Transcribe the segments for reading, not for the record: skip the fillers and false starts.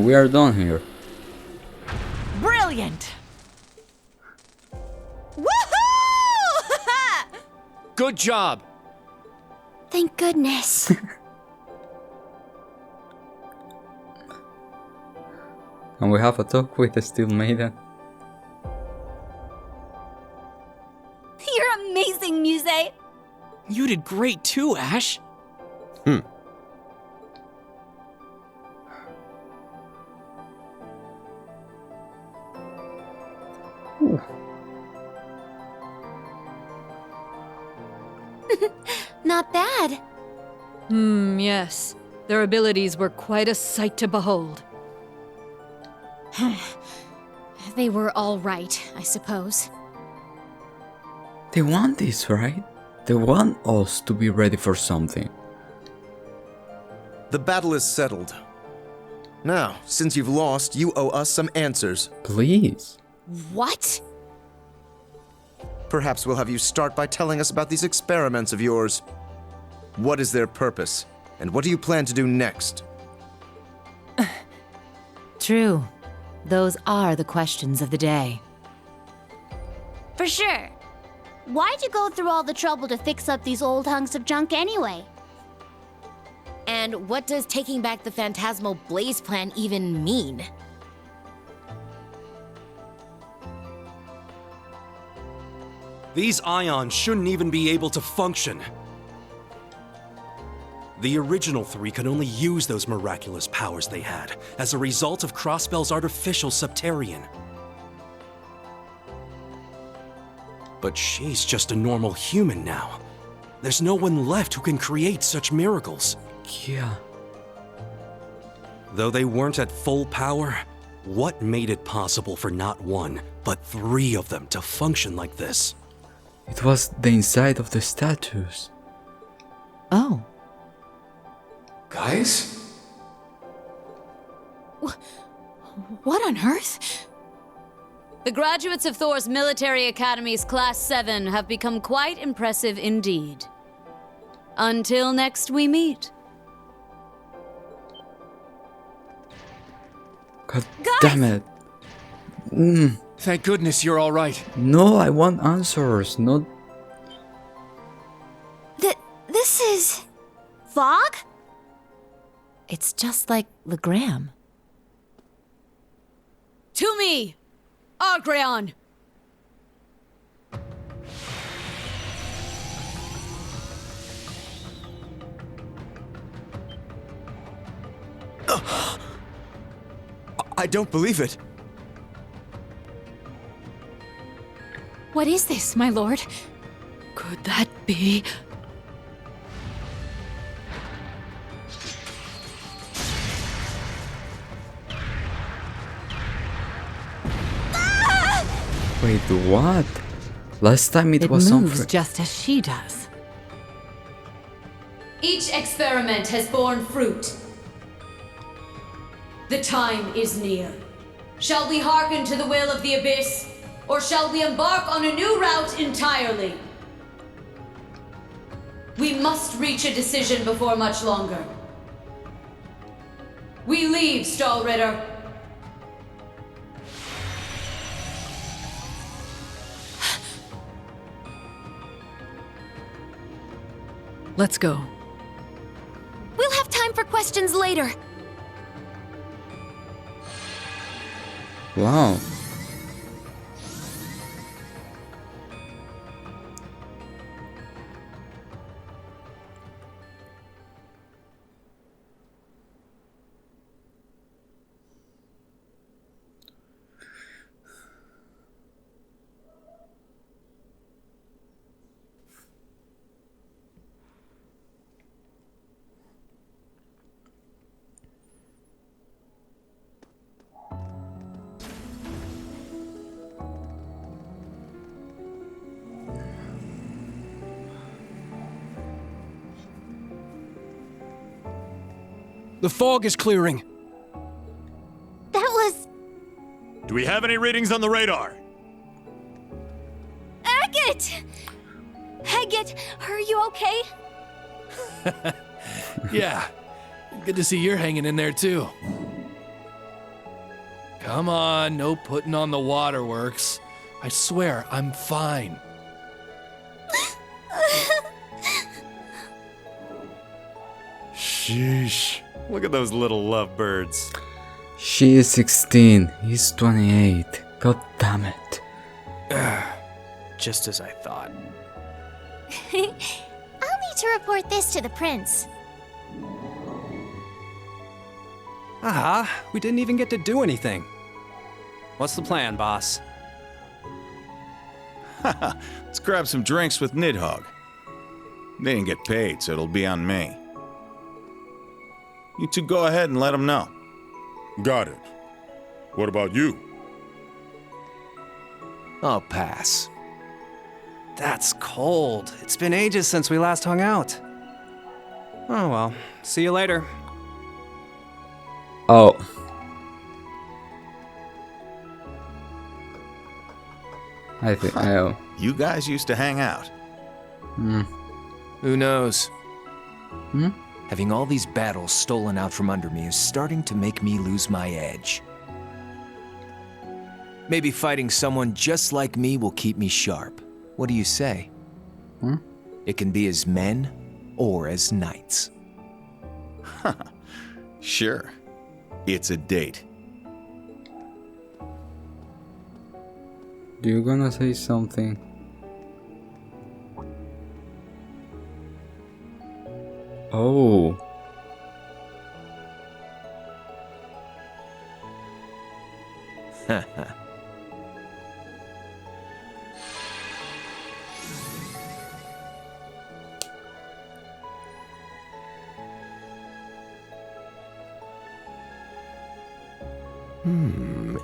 we are done here. Brilliant! Woohoo! Good job! Thank goodness. And we have a talk with the Steel Maiden. You're amazing, Muse. You did great too, Ash. Not bad. Yes. Their abilities were quite a sight to behold. They were all right, I suppose. They want this, right? They want us to be ready for something. The battle is settled. Now, since you've lost, you owe us some answers. Please. What? Perhaps we'll have you start by telling us about these experiments of yours. What is their purpose? And what do you plan to do next? True. Those are the questions of the day. For sure. Why'd you go through all the trouble to fix up these old hunks of junk anyway? And what does taking back the Phantasmal Blaze plan even mean? These ions shouldn't even be able to function. The original three could only use those miraculous powers they had as a result of Crossbell's artificial Septarian. But she's just a normal human now. There's no one left who can create such miracles. Yeah. Though they weren't at full power, what made it possible for not one, but three of them to function like this? It was the inside of the statues. Oh. Guys? What on earth? The graduates of Thor's Military Academy's Class 7 have become quite impressive indeed. Until next we meet. God damn it. Thank goodness you're all right. No, I want answers, not... This is... fog? It's just like Legram. To me, Argreon! I don't believe it. What is this, my lord? Could that be... Wait, what? Last time it was moves something... just as she does. Each experiment has borne fruit. The time is near. Shall we hearken to the will of the Abyss, or shall we embark on a new route entirely? We must reach a decision before much longer. We leave, Stahlritter. Let's go. We'll have time for questions later. Wow. The fog is clearing. That was... Do we have any readings on the radar? Agate! Agate, are you okay? Yeah. Good to see you're hanging in there too. Come on, no putting on the waterworks. I swear, I'm fine. Sheesh. Look at those little lovebirds. She is 16, he's 28. God damn it. Just as I thought. I'll need to report this to the prince. Aha, we didn't even get to do anything. What's the plan, boss? Let's grab some drinks with Nidhogg. They didn't get paid, so it'll be on me. You two go ahead and let them know. Got it. What about you? I'll pass. That's cold. It's been ages since we last hung out. Oh well, see you later. Oh. I think, oh. You guys used to hang out. Who knows? Hmm? Having all these battles stolen out from under me is starting to make me lose my edge. Maybe fighting someone just like me will keep me sharp. What do you say? It can be as men or as knights. Sure. It's a date. Do you gonna say something? Oh.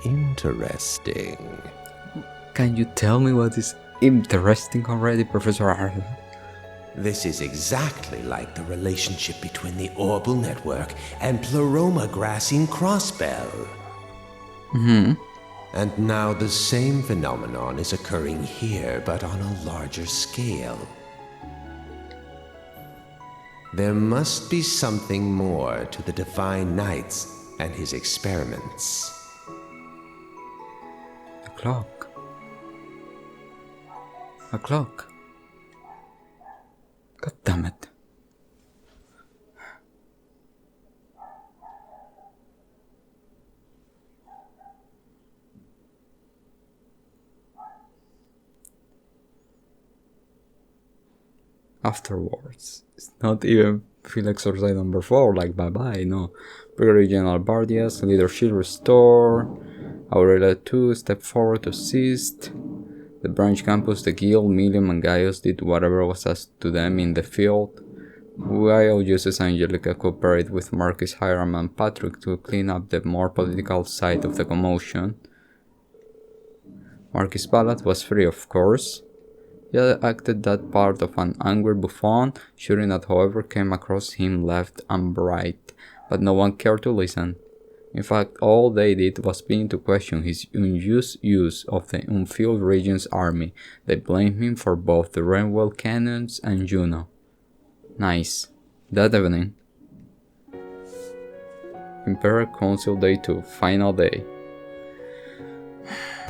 Interesting. Can you tell me what is interesting already, Professor Arthur? This is exactly like the relationship between the Orbital Network and Pleroma Grassine Crossbell. And now the same phenomenon is occurring here, but on a larger scale. There must be something more to the Divine Knights and his experiments. A clock. A clock. God damn it. Afterwards. It's not even feel exercise number 4, like bye bye, no. Pre-regional Bardias, leadership restore. Aurelia 2, step forward to assist. The branch campus, the guild, Millium and Gaius did whatever was asked to them in the field, while Justice Angelica cooperated with Marcus, Hiram and Patrick to clean up the more political side of the commotion. Marcus Ballard was free, of course. He had acted that part of an angry buffoon, shooting at whoever came across him left and right, but no one cared to listen. In fact, all they did was begin to question his unused use of the Unfilled Region's army. They blamed him for both the Renwell cannons and Juno. Nice. That evening, Imperial Council Day 2, final day.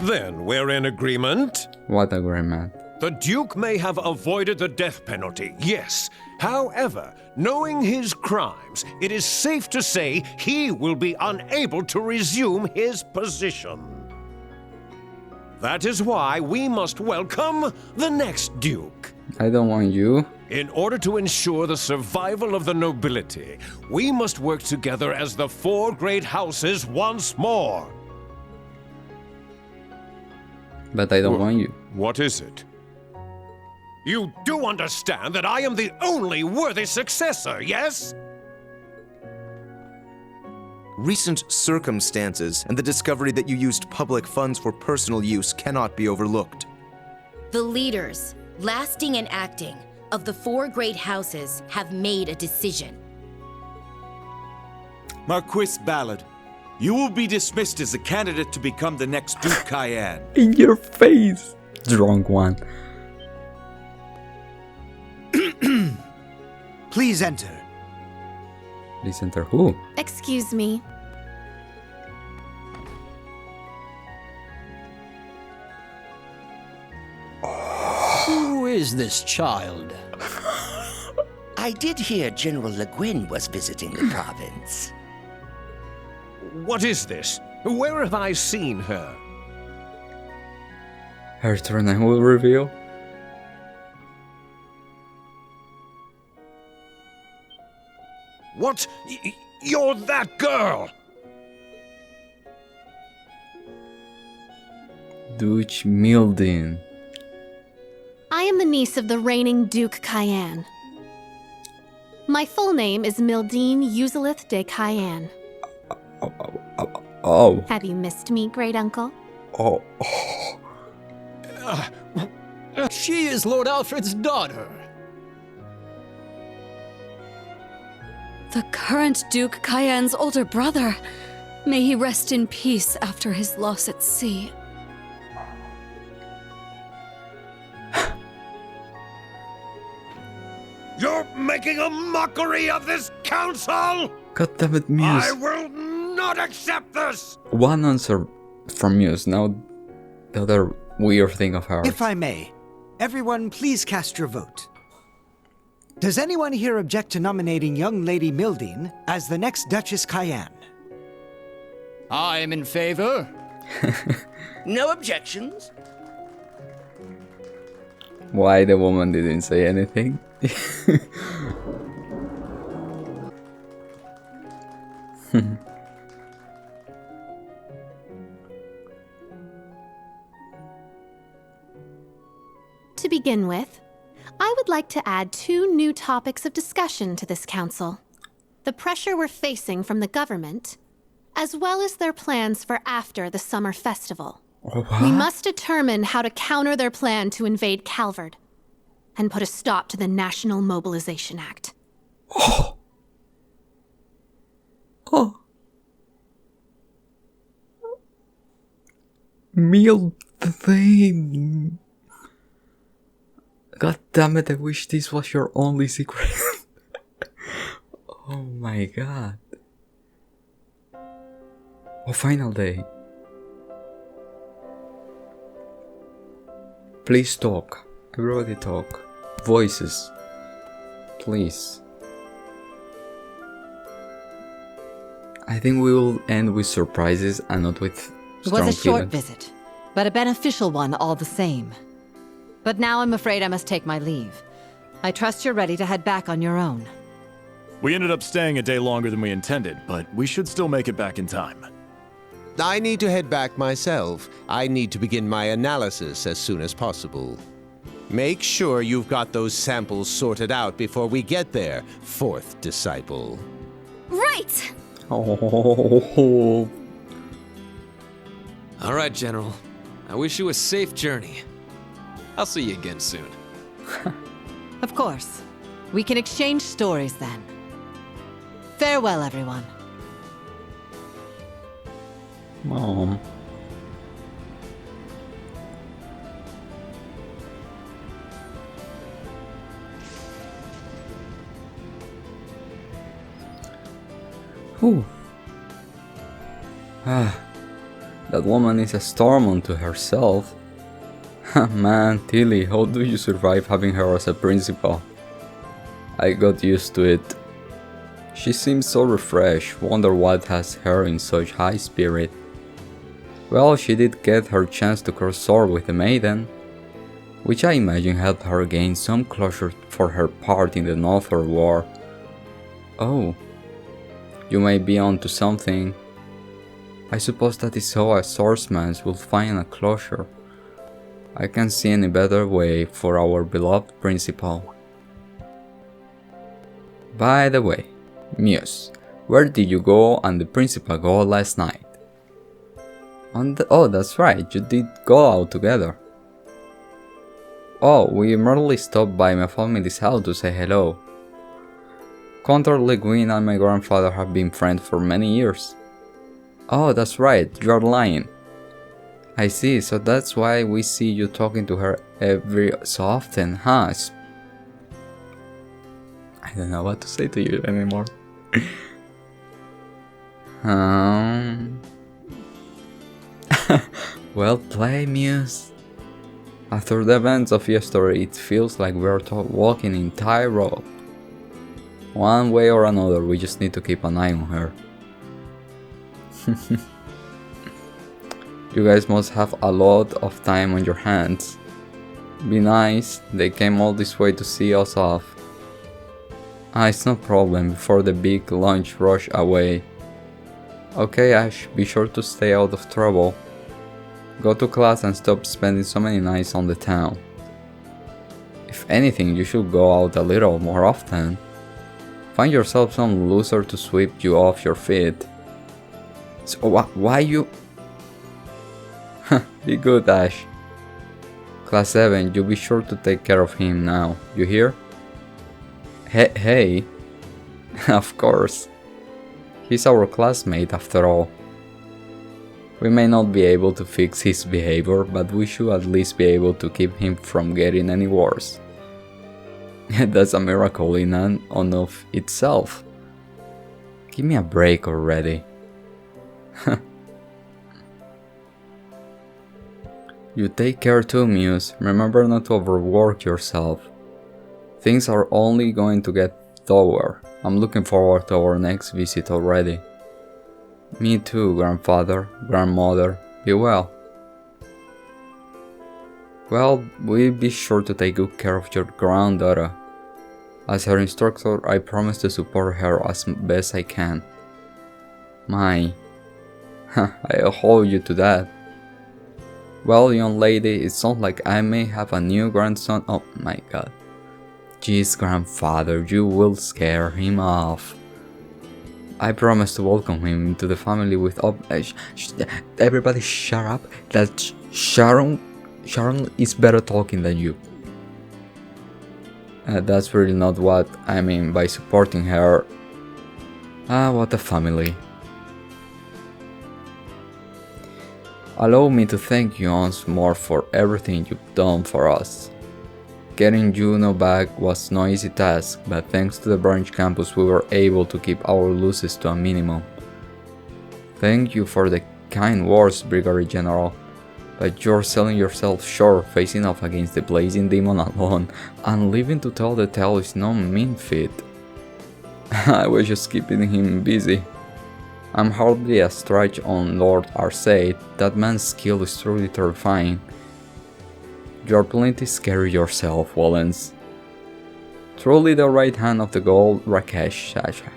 Then we're in agreement? What agreement? The Duke may have avoided the death penalty, yes. However, knowing his crimes, it is safe to say he will be unable to resume his position. That is why we must welcome the next Duke. I don't want you. In order to ensure the survival of the nobility, we must work together as the 4 great houses once more. But I don't want you. What is it? You do understand that I am the only worthy successor, yes? Recent circumstances and the discovery that you used public funds for personal use cannot be overlooked. The leaders, lasting and acting, of the 4 great houses have made a decision. Marquis Ballard, you will be dismissed as a candidate to become the next Duke Cayenne. In your face! Drunk one. Please enter. Please enter who? Excuse me. is this child? I did hear General Le Guin was visiting the province. What is this? Where have I seen her? Her surname will reveal. What? You're that girl! Duch Mildin. I am the niece of the reigning Duke Cayenne. My full name is Mildine Uzalith de Cayenne. Oh. Have you missed me, great uncle? Oh. She is Lord Alfred's daughter. The current Duke Cayenne's older brother. May he rest in peace after his loss at sea. You're making a mockery of this council! God damn it, Muse. I will not accept this! One answer from Muse, now the other weird thing of hers. If I may, everyone please cast your vote. Does anyone here object to nominating young Lady Mildine as the next Duchess Cayenne? I am in favor. No objections? Why the woman didn't say anything? To begin with, I would like to add 2 new topics of discussion to this council. The pressure we're facing from the government, as well as their plans for after the summer festival. We must determine how to counter their plan to invade Calvard and put a stop to the National Mobilization Act. Oh. Oh. Mildine. God damn it, I wish this was your only secret. Oh my god. Oh, final day. Please talk. Everybody talk. Voices. Please. I think we will end with surprises and not with It strong was a short feelings. visit, but a beneficial one all the same. But now I'm afraid I must take my leave. I trust you're ready to head back on your own. We ended up staying a day longer than we intended, but we should still make it back in time. I need to head back myself. I need to begin my analysis as soon as possible. Make sure you've got those samples sorted out before we get there, 4th disciple. Right! Oh. All right, General. I wish you a safe journey. I'll see you again soon. Of course. We can exchange stories then. Farewell, everyone. Mom. Whew. That woman is a storm unto herself. Man, Tilly, how do you survive having her as a principal? I got used to it. She seems so refreshed, wonder what has her in such high spirit. Well, she did get her chance to cross swords with the maiden, which I imagine helped her gain some closure for her part in the Northern War. Oh, you may be onto something. I suppose that is how a swordsman will find a closure. I can't see any better way for our beloved principal. By the way, Muse, where did you go and the principal go last night? Oh, that's right, you did go out together. Oh, we merely stopped by my family's house to say hello. Count Le Guin and my grandfather have been friends for many years. Oh, that's right, you're lying. I see, so that's why we see you talking to her every so often, huh? I don't know what to say to you anymore. Well played, Muse. After the events of yesterday, it feels like we're walking in tightrope. One way or another, we just need to keep an eye on her. You guys must have a lot of time on your hands. Be nice, they came all this way to see us off. It's no problem before the big lunch rush away. Okay Ash, be sure to stay out of trouble. Go to class and stop spending so many nights on the town. If anything, you should go out a little more often. Find yourself some loser to sweep you off your feet. So why you... Be good, Ash. Class 7, you be sure to take care of him now, you hear? Hey. Of course. He's our classmate after all. We may not be able to fix his behavior, but we should at least be able to keep him from getting any worse. That's a miracle in and of itself. Give me a break already. You take care too, Muse. Remember not to overwork yourself. Things are only going to get tougher. I'm looking forward to our next visit already. Me too, grandfather, grandmother. Be well. Well, we'll be sure to take good care of your granddaughter. As her instructor, I promise to support her as best I can. I hold you to that. Well, young lady, it sounds like I may have a new grandson. Oh my god. Jeez, grandfather, you will scare him off. I promise to welcome him into the family with everybody shut up. That Sharon is better talking than you. That's really not what I mean by supporting her. What a family. Allow me to thank you once more for everything you've done for us. Getting Juno back was no easy task, but thanks to the branch campus we were able to keep our losses to a minimum. Thank you for the kind words, Brigadier General, but you're selling yourself short facing off against the blazing demon alone, and leaving to tell the tale is no mean feat. I was just keeping him busy. I'm hardly a stretch on Lord Arcade. That man's skill is truly terrifying. You're plenty scary yourself, Wallens. Truly the right hand of the gold Rakesh Sasha.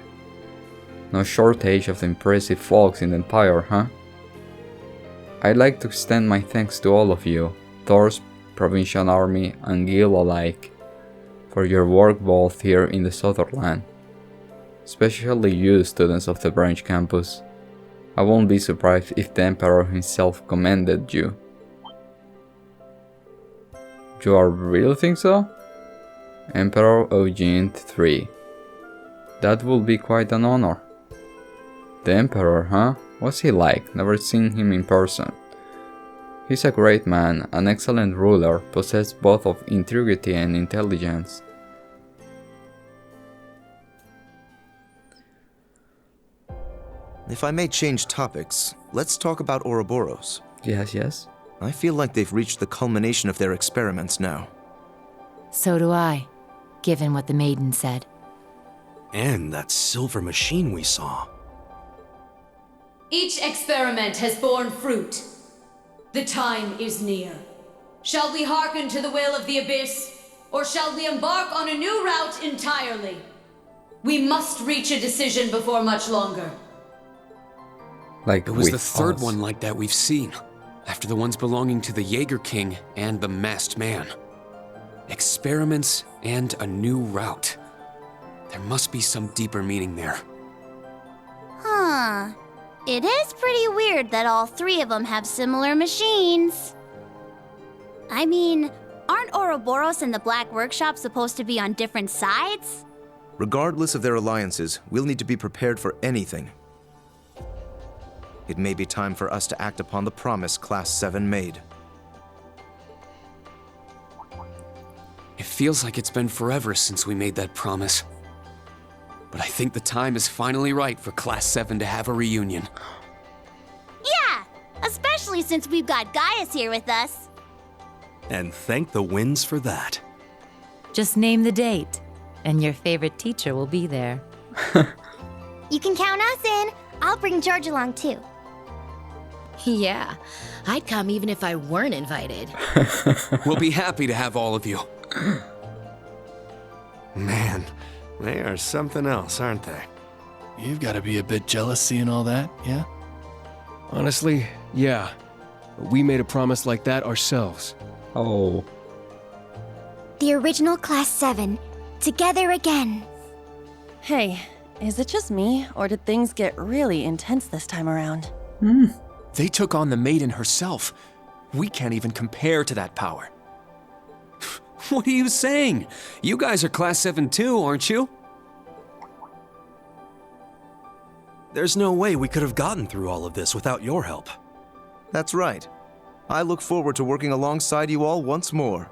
No shortage of the impressive folks in the Empire, huh? I'd like to extend my thanks to all of you, Thor's Provincial Army and Guild alike, for your work both here in the Sutherland. Especially you, students of the branch campus. I won't be surprised if the Emperor himself commended you. You really think so? Emperor Eugene III. That will be quite an honor. The Emperor, huh? What's he like? Never seen him in person. He's a great man, an excellent ruler, possessed both of integrity and intelligence. If I may change topics, let's talk about Ouroboros. Yes. I feel like they've reached the culmination of their experiments now. So do I, given what the maiden said. And that silver machine we saw. Each experiment has borne fruit. The time is near. Shall we hearken to the will of the Abyss, or shall we embark on a new route entirely? We must reach a decision before much longer. It was the third one like that we've seen, after the ones belonging to the Jaeger King and the Masked Man. Experiments and a new route. There must be some deeper meaning there. Huh. It is pretty weird that all three of them have similar machines. I mean, aren't Ouroboros and the Black Workshop supposed to be on different sides? Regardless of their alliances, we'll need to be prepared for anything. It may be time for us to act upon the promise Class 7 made. It feels like it's been forever since we made that promise. But I think the time is finally right for Class 7 to have a reunion. Yeah! Especially since we've got Gaius here with us. And thank the winds for that. Just name the date, and your favorite teacher will be there. You can count us in. I'll bring George along too. Yeah, I'd come even if I weren't invited. We'll be happy to have all of you. Man, they are something else, aren't they? You've got to be a bit jealous seeing all that, yeah? Honestly, yeah. We made a promise like that ourselves. Oh. The original Class 7. Together again. Hey, is it just me, or did things get really intense this time around? They took on the maiden herself. We can't even compare to that power. What are you saying? You guys are Class 7 too, aren't you? There's no way we could have gotten through all of this without your help. That's right. I look forward to working alongside you all once more.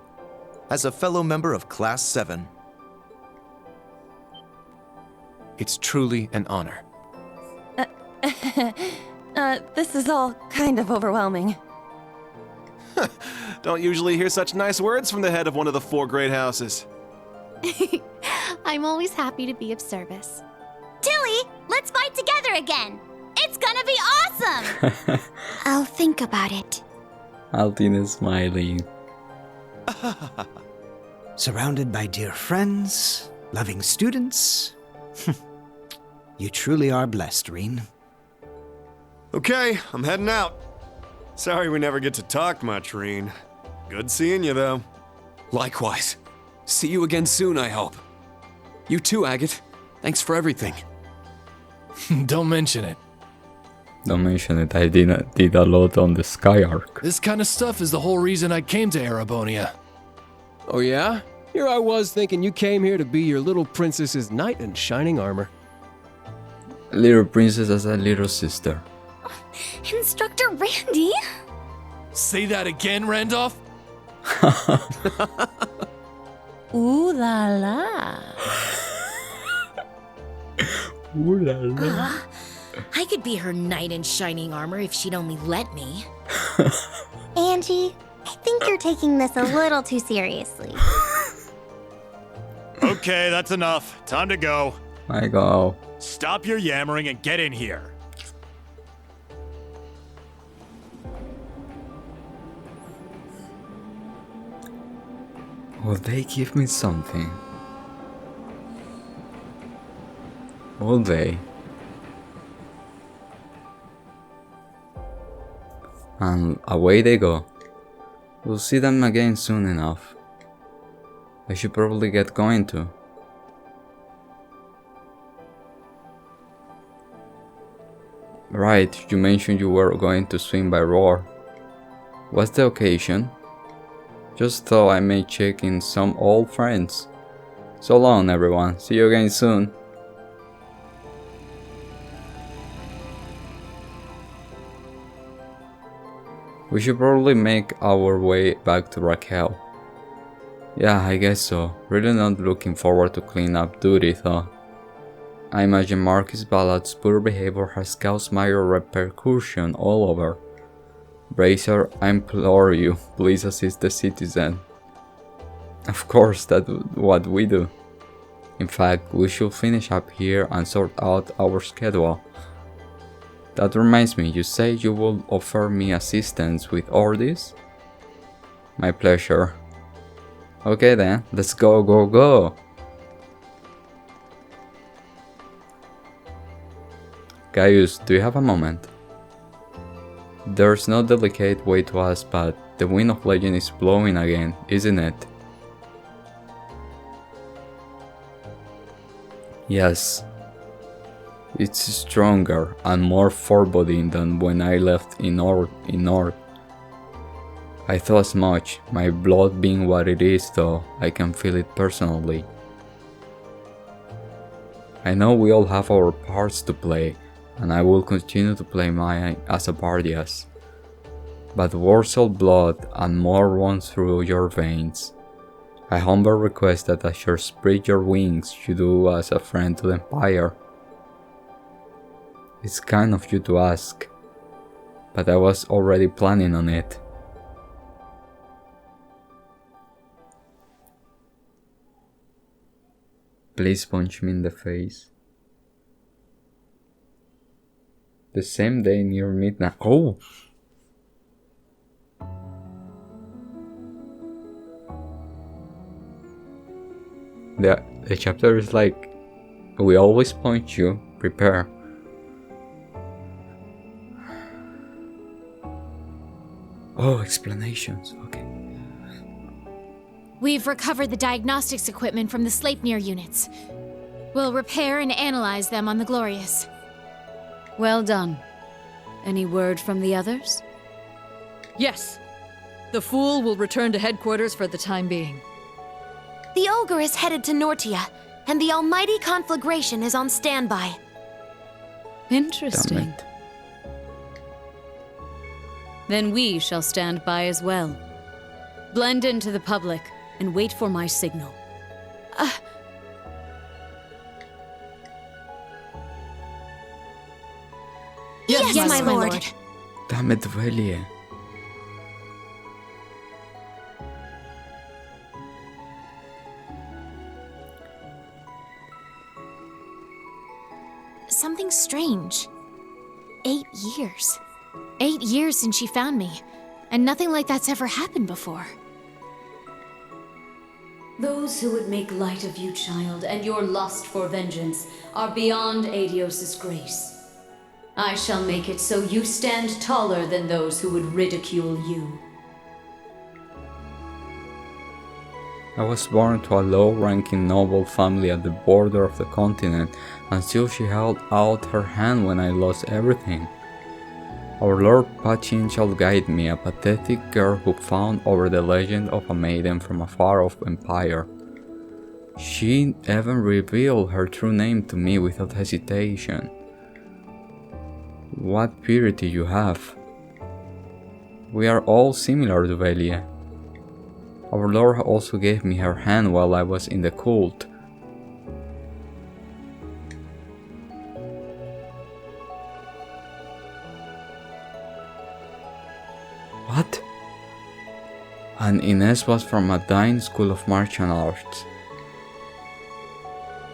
As a fellow member of Class 7. It's truly an honor. This is all kind of overwhelming. Don't usually hear such nice words from the head of one of the 4 great houses. I'm always happy to be of service. Tilly, let's fight together again. It's gonna be awesome. I'll think about it. Altin is smiling. Surrounded by dear friends, loving students. You truly are blessed, Reen. Okay, I'm heading out. Sorry we never get to talk much, Reen. Good seeing you, though. Likewise. See you again soon, I hope. You too, Agate. Thanks for everything. Don't mention it. Don't mention it, I did a lot on the Sky Arc. This kind of stuff is the whole reason I came to Erebonia. Oh yeah? Here I was thinking you came here to be your little princess's knight in shining armor. Little princess as a little sister. Instructor Randy? Say that again, Randolph? Ooh la la. Ooh la la. I could be her knight in shining armor if she'd only let me. Angie, I think you're taking this a little too seriously. Okay, that's enough. Time to go. I go. Stop your yammering and get in here. Will they give me something? Will they? And away they go. We'll see them again soon enough. I should probably get going too. Right, you mentioned you were going to swing by Roar. What's the occasion? Just thought I may check in some old friends. So long everyone, see you again soon. We should probably make our way back to Raquel. Yeah, I guess so. Really not looking forward to cleanup duty though. I imagine Marquis Ballad's poor behavior has caused major repercussion all over. Bracer, I implore you, please assist the citizen. Of course, that's what we do. In fact, we should finish up here and sort out our schedule. That reminds me, you say you will offer me assistance with all this? My pleasure. Okay then, let's go, go, go! Gaius, do you have a moment? There's no delicate way to ask, but the wind of legend is blowing again, isn't it? Yes. It's stronger and more foreboding than when I left in North. I thought as much, my blood being what it is though, I can feel it personally. I know we all have our parts to play, and I will continue to play mine as a Bardias. But Warsaw blood and more runs through your veins. I humbly request that as you spread your wings, you do as a friend to the Empire. It's kind of you to ask, but I was already planning on it. Please punch me in the face. The same day near midnight. Oh! The chapter is like, we always point you, prepare. Oh, explanations, okay. We've recovered the diagnostics equipment from the Sleipnir units. We'll repair and analyze them on the Glorious. Well done. Any word from the others? Yes. The Fool will return to headquarters for the time being. The Ogre is headed to Nortia, and the Almighty Conflagration is on standby. Interesting. Then we shall stand by as well. Blend into the public and wait for my signal. Yes, my lord. Damn it, Velia. Something strange. 8 years. 8 years since she found me, and nothing like that's ever happened before. Those who would make light of you, child, and your lust for vengeance are beyond Adios' grace. I shall make it so you stand taller than those who would ridicule you. I was born to a low-ranking noble family at the border of the continent, and still she held out her hand when I lost everything. Our Lord Pachin shall guide me, a pathetic girl who found over the legend of a maiden from a far-off empire. She even revealed her true name to me without hesitation. What purity you have. We are all similar to Velia. Our Lord also gave me her hand while I was in the cult. What? And Ines was from a dying school of martial arts.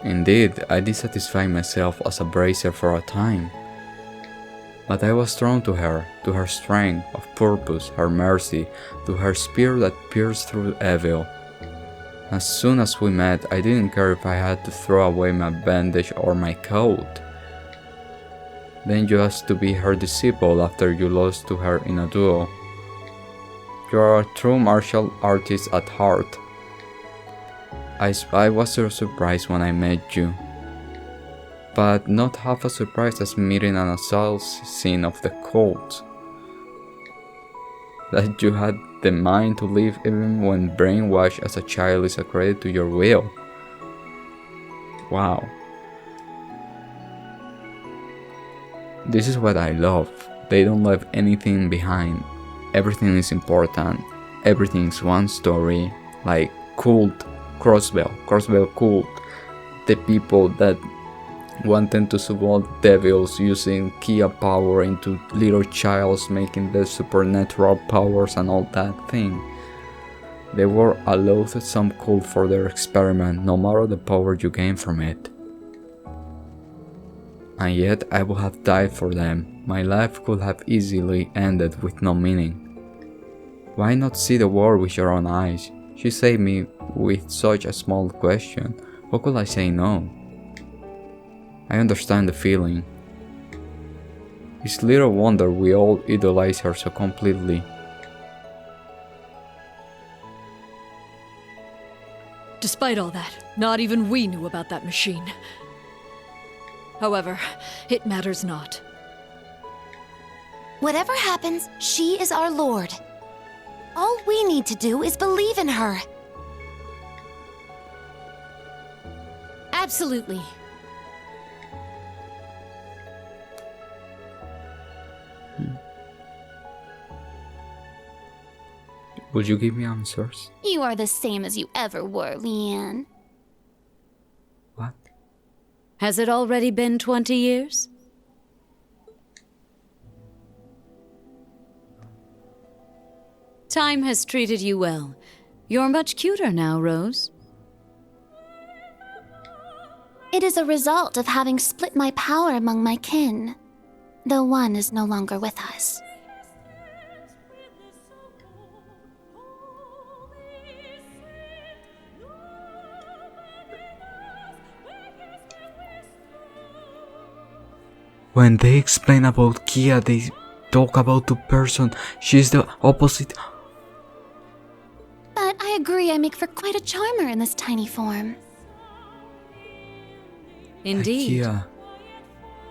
Indeed, I dissatisfied myself as a bracer for a time. But I was drawn to her strength of purpose, her mercy, to her spirit that pierced through evil. As soon as we met, I didn't care if I had to throw away my bandage or my coat. Then you asked to be her disciple after you lost to her in a duel. You are a true martial artist at heart. I was so surprised when I met you. But not half as surprised as meeting an assassin of the cult. That you had the mind to live even when brainwashed as a child is a credit to your will. Wow. This is what I love. They don't leave anything behind. Everything is important. Everything is one story. Like cult, Crossbell cult. The people that wanted to summon devils using Kia power into little childs, making their supernatural powers and all that thing. They were a loathsome cult for their experiment, no matter the power you gain from it. And yet I would have died for them. My life could have easily ended with no meaning. Why not see the world with your own eyes? She saved me with such a small question. How could I say no? I understand the feeling. It's little wonder we all idolize her so completely. Despite all that, not even we knew about that machine. However, it matters not. Whatever happens, she is our lord. All we need to do is believe in her. Absolutely. Would you give me answers? You are the same as you ever were, Leanne. What? Has it already been 20 years? Time has treated you well. You're much cuter now, Rose. It is a result of having split my power among my kin, though one is no longer with us. When they explain about Kia, they talk about the person. She's the opposite. But I agree I make for quite a charmer in this tiny form. Indeed. Kia.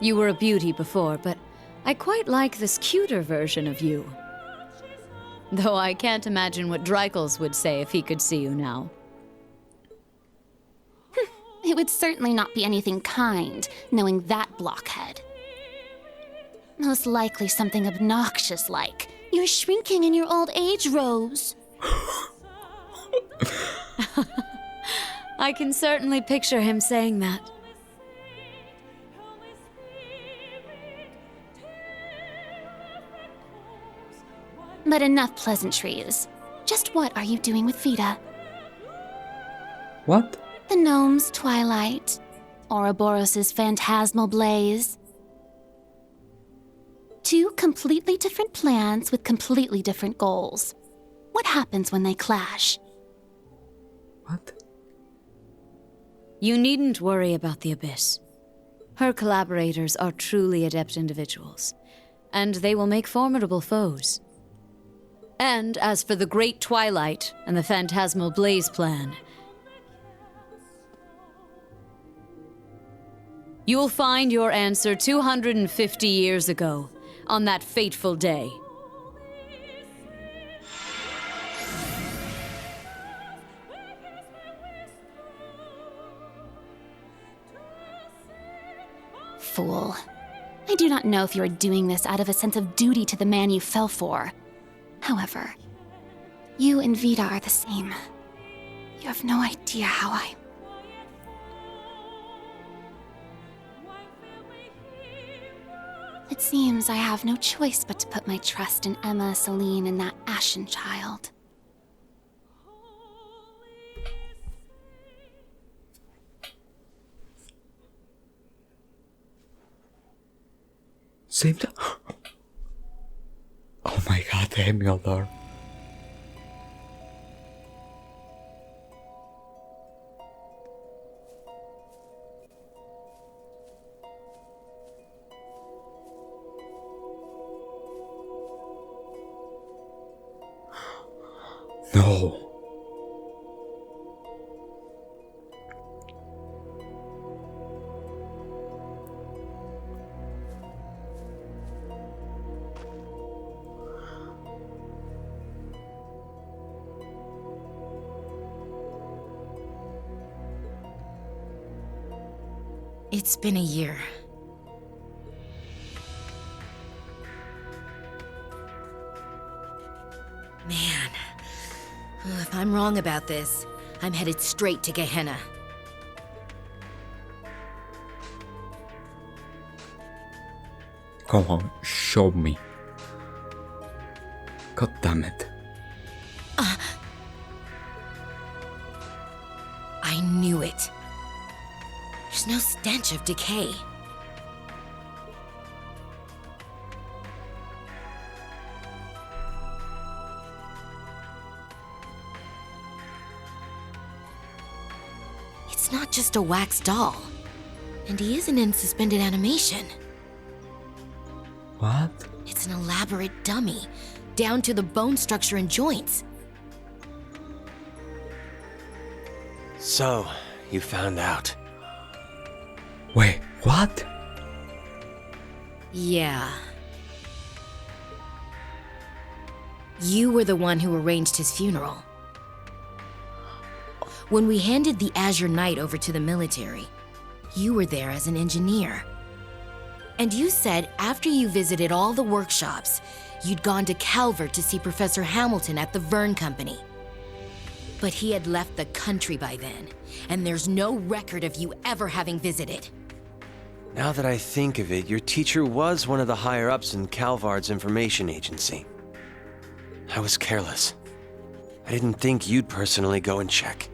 You were a beauty before, but I quite like this cuter version of you. Though I can't imagine what Dreikels would say if he could see you now. It would certainly not be anything kind, knowing that blockhead. Most likely something obnoxious like, "You're shrinking in your old age, Rose." I can certainly picture him saying that. But enough pleasantries. Just what are you doing with Vita? What? The gnome's twilight, Ouroboros' phantasmal blaze. Two completely different plans with completely different goals. What happens when they clash? What? You needn't worry about the Abyss. Her collaborators are truly adept individuals, and they will make formidable foes. And as for the Great Twilight and the Phantasmal Blaze plan, you'll find your answer 250 years ago, on that fateful day. Fool. I do not know if you are doing this out of a sense of duty to the man you fell for. However, you and Vita are the same. You have no idea how I... It seems I have no choice but to put my trust in Emma, Celine, and that Ashen child. Same time. Oh my god, Emilor. No. It's been a year. Man. If I'm wrong about this, I'm headed straight to Gehenna. Come on, show me. God damn it. I knew it. There's no stench of decay. It's not just a wax doll. And he isn't in suspended animation. What? It's an elaborate dummy, down to the bone structure and joints. So, you found out. Wait, what? Yeah. You were the one who arranged his funeral. When we handed the Azure Knight over to the military, you were there as an engineer. And you said after you visited all the workshops, you'd gone to Calvert to see Professor Hamilton at the Verne Company. But he had left the country by then, and there's no record of you ever having visited. Now that I think of it, your teacher was one of the higher-ups in Calvard's information agency. I was careless. I didn't think you'd personally go and check.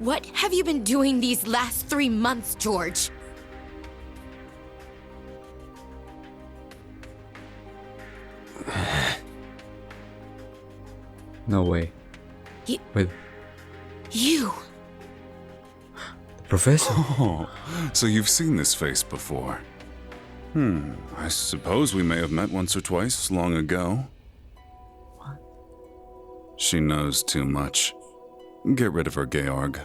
What have you been doing these last 3 months, George? No way. Wait. You. Professor? Oh, so you've seen this face before. I suppose we may have met once or twice long ago. What? She knows too much. Get rid of her, Georg.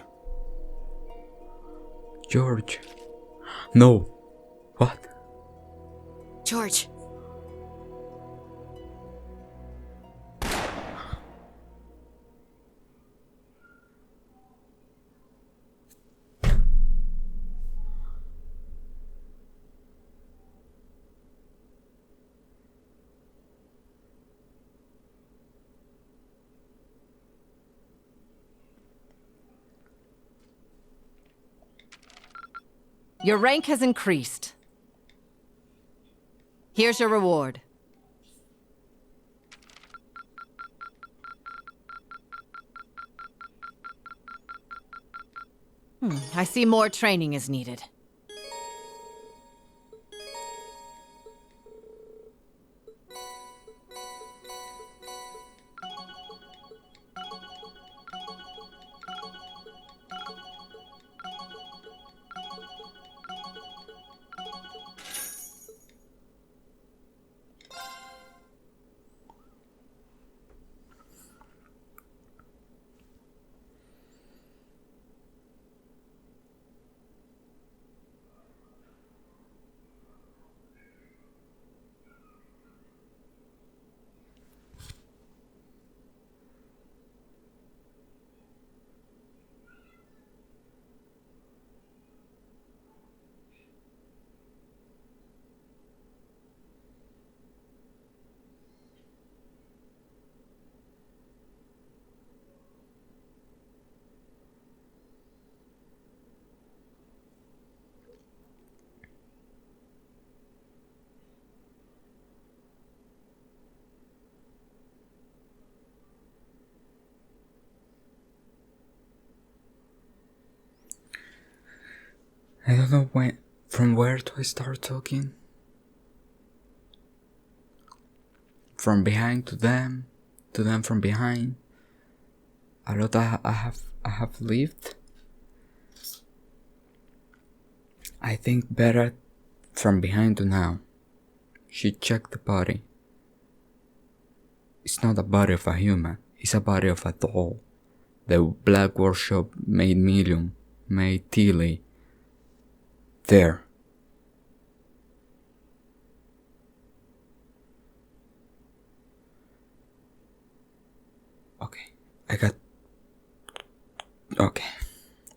George. No. What? George. Your rank has increased. Here's your reward. I see more training is needed. I don't know from where do I start talking? From behind to them from behind. A lot I have lived. I think better from behind to now. She checked the body. It's not a body of a human, it's a body of a doll. The Black Workshop made Millium, made Tilly. There. Okay.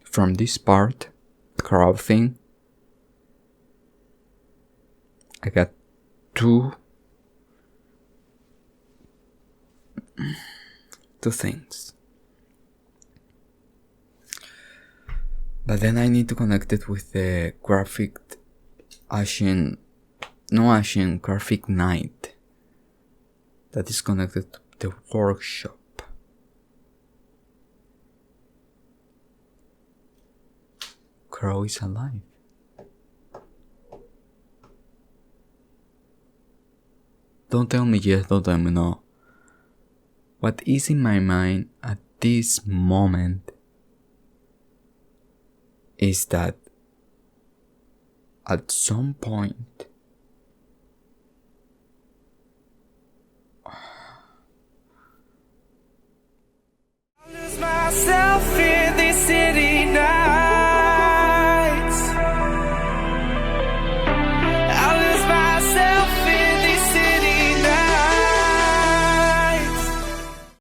From this part, crowd thing, I got two things. But then I need to connect it with the graphic graphic night that is connected to the workshop. Crow is alive. Don't tell me yes, don't tell me no. What is in my mind at this moment is that at some point myself